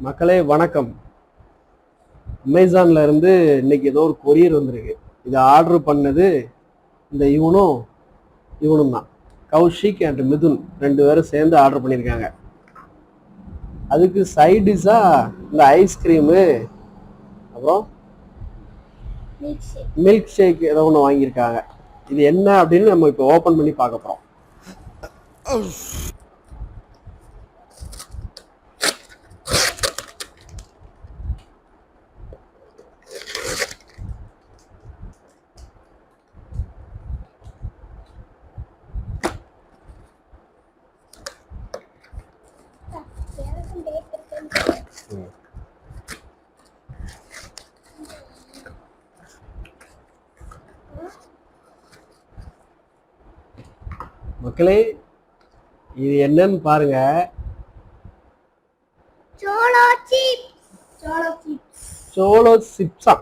மக்களே வணக்கம். அமேசான்ல இருந்து இன்னைக்கு ஏதோ ஒரு கொரியர் வந்திருக்கு. இதை ஆர்டர் பண்ணது இந்த இவனும் தான். கௌஷிக் அண்ட் மிதுன் 2 பேரும் சேர்ந்து ஆர்டர் பண்ணியிருக்காங்க. அதுக்கு சைட் டிஷ்ஷா இந்த ஐஸ்கிரீமு அப்புறம் மில்க் ஷேக் ஏதோ ஒன்று வாங்கியிருக்காங்க. இது என்ன அப்படின்னு நம்ம இப்போ ஓப்பன் பண்ணி பார்க்க போகிறோம். மக்களே இது என்னன்னு பாருங்க. சோளோ சிப்ஸா.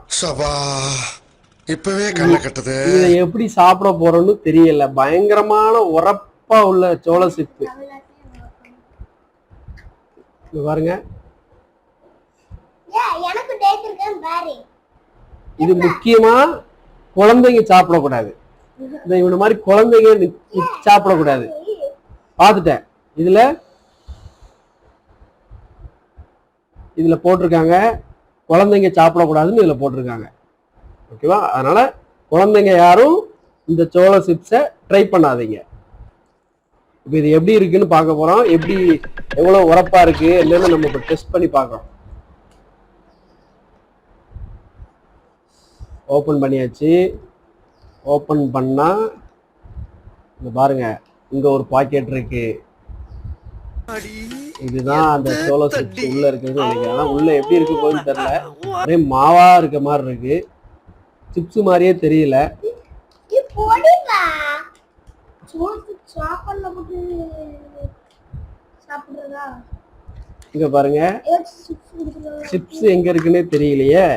இப்பவே கண்ணை கட்டுது. இதை எப்படி சாப்பிட போறோம்னு தெரியல. பயங்கரமான உரப்பா உள்ள சோள சிப்ஸ் பாருங்க. இது முக்கியமா குழந்தைங்க சாப்பிடக்கூடாது. இந்த இவன மாதிரி குழந்தைங்க சாப்பிடக்கூடாது. பார்த்துட்டேன். இதுல போட்டிருக்காங்க குழந்தைங்க சாப்பிடக்கூடாதுன்னு இதுல போட்டிருக்காங்க. ஓகேவா? அதனால குழந்தைங்க யாரும் இந்த சோள சிப்ஸை ட்ரை பண்ணாதீங்க. இப்போ இது எப்படி இருக்குன்னு பார்க்க போறோம். எப்படி எவ்வளவு உரப்பா இருக்கு இல்லைன்னு நம்ம இப்போ டெஸ்ட் பண்ணி பார்க்கறோம். ஓப்பன் பண்ணியாச்சு. ஓப்பன் பண்ணா இந்த பாருங்க, இங்க ஒரு பாக்கெட் இருக்கு. இதுதான் அந்த சோள சிப்ஸ் உள்ள இருக்குன்னு நினைக்கிறேன். ஆனா உள்ள எப்படி இருக்கு போகுதுன்னு தெரியல. ஒரே மாவா இருக்க மாதிரி இருக்கு. சிப்ஸ் மாதிரியே தெரியல. இங்க பாருங்க, சிப்ஸ் எங்க இருக்குன்னே தெரியலையே.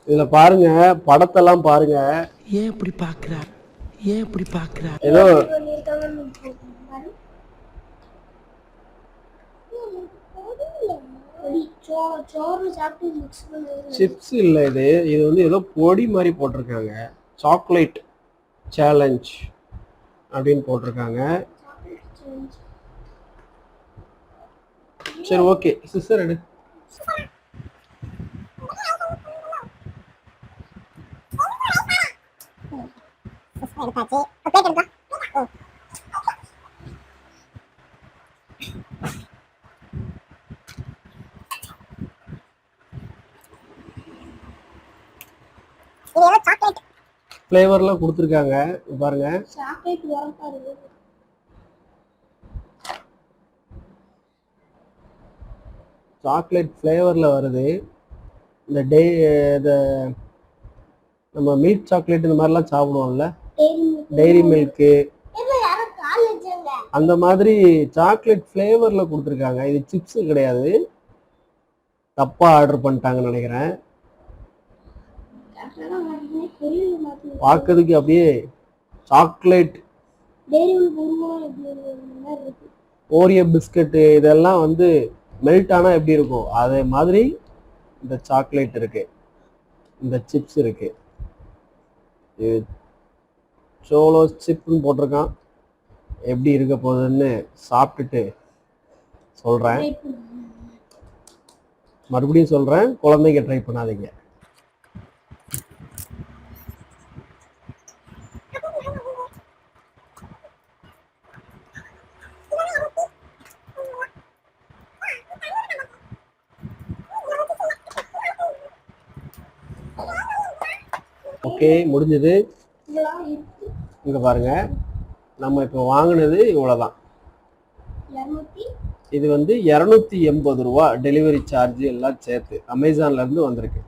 இதுல பாருங்க, படத்தெல்லாம் பாருங்க. ஏன் இப்படி பாக்குறார்? ஏன் இப்படி பாக்குறார்? ஏதோ சிப்ஸ் இல்ல, இது வந்து ஏதோ பொடி மாதிரி போட்டிருக்காங்க. சாக்லேட் சேலஞ்ச் அப்படின்னு போட்டிருக்காங்க. சரி, ஓகே. சிஸ்டர் எடு. ஃப்ளேவர்லாம் கொடுத்துருக்காங்க பாருங்க. சாக்லேட் ஃப்ளேவரில் வருது. இந்த நம்ம மில்க் சாக்லேட் இந்த மாதிரிலாம் சாப்பிடுவோம்ல, டெய்ரி மில்க்கு அந்த மாதிரி சாக்லேட் ஃப்ளேவரில் கொடுத்துருக்காங்க. இது சிப்ஸு கிடையாது. தப்பாக ஆர்டர் பண்ணிட்டாங்கன்னு நினைக்கிறேன். பார்க்கறதுக்கு அப்படியே சாக்லேட் ஓரியோ பிஸ்கட்டு இதெல்லாம் வந்து மெல்ட் ஆனா எப்படி இருக்கும் அதே மாதிரி இந்த சாக்லேட் இருக்கு, இந்த சிப்ஸ் இருக்கு. இது சோளோ சிப்னு போட்டிருக்கான். எப்படி இருக்க போகுதுன்னு சாப்பிட்டுட்டு சொல்றேன். மறுபடியும் சொல்றேன், குழந்தைங்க ட்ரை பண்ணாதீங்க. ஓகே, முடிஞ்சது. இங்க பாருங்க, நம்ம இப்போ வாங்கினது இவ்வளோதான். இது வந்து 280 ரூபா டெலிவரி சார்ஜ் எல்லாம் சேர்த்து அமேசான்ல இருந்து வந்திருக்கு.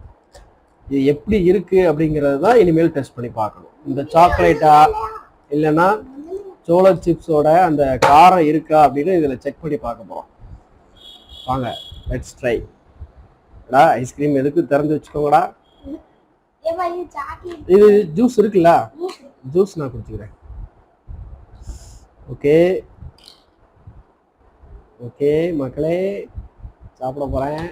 இது எப்படி இருக்கு அப்படிங்கிறது தான் இனிமேல் டெஸ்ட் பண்ணி பார்க்கணும். இந்த சாக்லேட்டா இல்லைன்னா சோள சிப்ஸோட அந்த காரம் இருக்கா அப்படின்னு இதில் செக் பண்ணி பார்க்க போகிறோம். வாங்க, லெட்ஸ் ட்ரை. ஐஸ்கிரீம் எதுக்கு திறந்து வச்சுக்கோங்கடா. இது ஜூஸ் இருக்குல்ல, ஜூஸ் நான் குடிச்சுக்கிறேன். ஓகே ஓகே மக்களே, சாப்பிட போறேன்.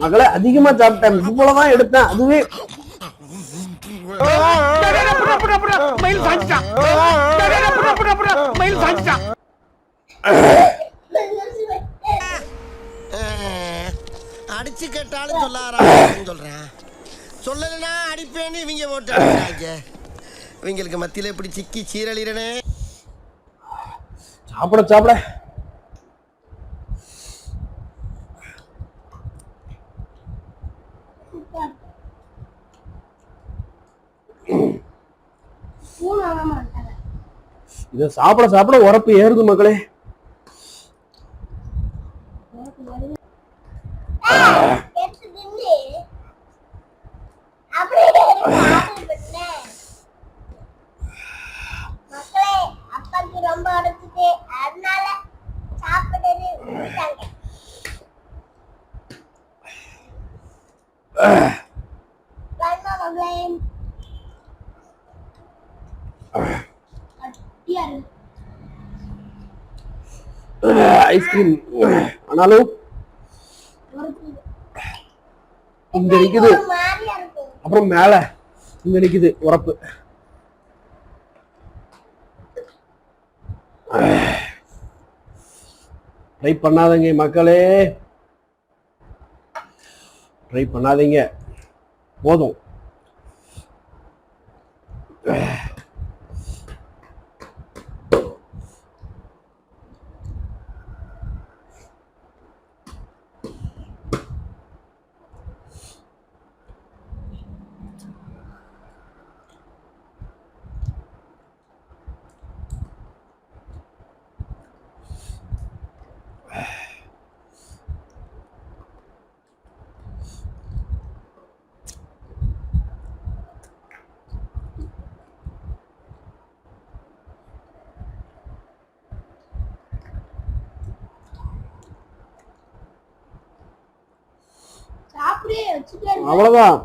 மகளே அதிகமா சாப்பிட்டேன், இவ்வளவுதான் எடுத்தேன். அதுவே அடிச்சு கேட்டாலும் சொல்லாரான்னு சொல்றேன். சொல்லலைன்னா அடிப்பேன்னு இவங்க போட்டு இவங்களுக்கு மத்தியில இப்படி சிக்கி சீரழிறனே. சாப்பிட சாப்பிட இத சாப்பிட சாப்பிட உரப்பு ஏறுது மக்களே. ரொம்ப அடைச்சிட்டு அதனால சாப்பிடுறது விட்டாங்க. ஐஸ்கிரீம் ஆனாலும் இங்க நிக்குது, அப்புறம் மேல இங்க நிக்குது உரப்பு. ட்ரை பண்ணாதீங்க மக்களே, ட்ரை பண்ணாதீங்க, போதும். அவ்வளவுதான்.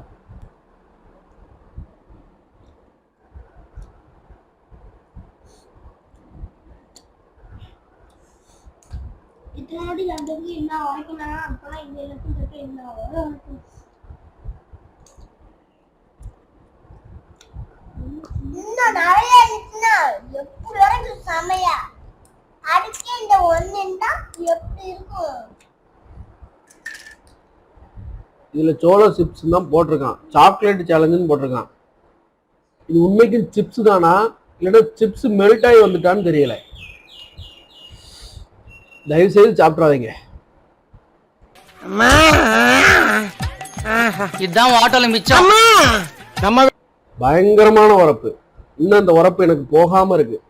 இன்னும் நிறைய இருந்துச்சுன்னா எப்படி வரைக்கும் செமையா அதுக்கே இந்த ஒன்னுன்னா எப்படி இருக்கும். இதுல சோளோ சிப்ஸ் தான் போட்டிருக்கான், சாக்லேட் சேலஞ்சுன்னு போட்டிருக்கான். இது உண்மைக்கு சிப்ஸ் தானா இல்லைன்னா சிப்ஸ் மெல்ட் ஆகி வந்துட்டான்னு தெரியல. தயவு செய்து சாப்பிடாதீங்க. இதுதான் ஆட்டோல மிச்சம். பயங்கரமான உரப்பு. இன்னும் அந்த உரப்பு எனக்கு போகாம இருக்கு.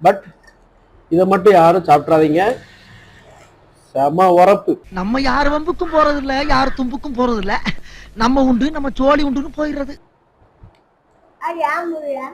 பட் இதை மட்டும் யாரும் சாப்பிட்றாதீங்க, செம உரப்பு. நம்ம யார் வம்புக்கும் போறது இல்ல, யார் தும்புக்கும் போறது இல்ல. நம்ம உண்டு நம்ம சோழி உண்டுன்னு போயிடுறது. அது ஏன் முடியல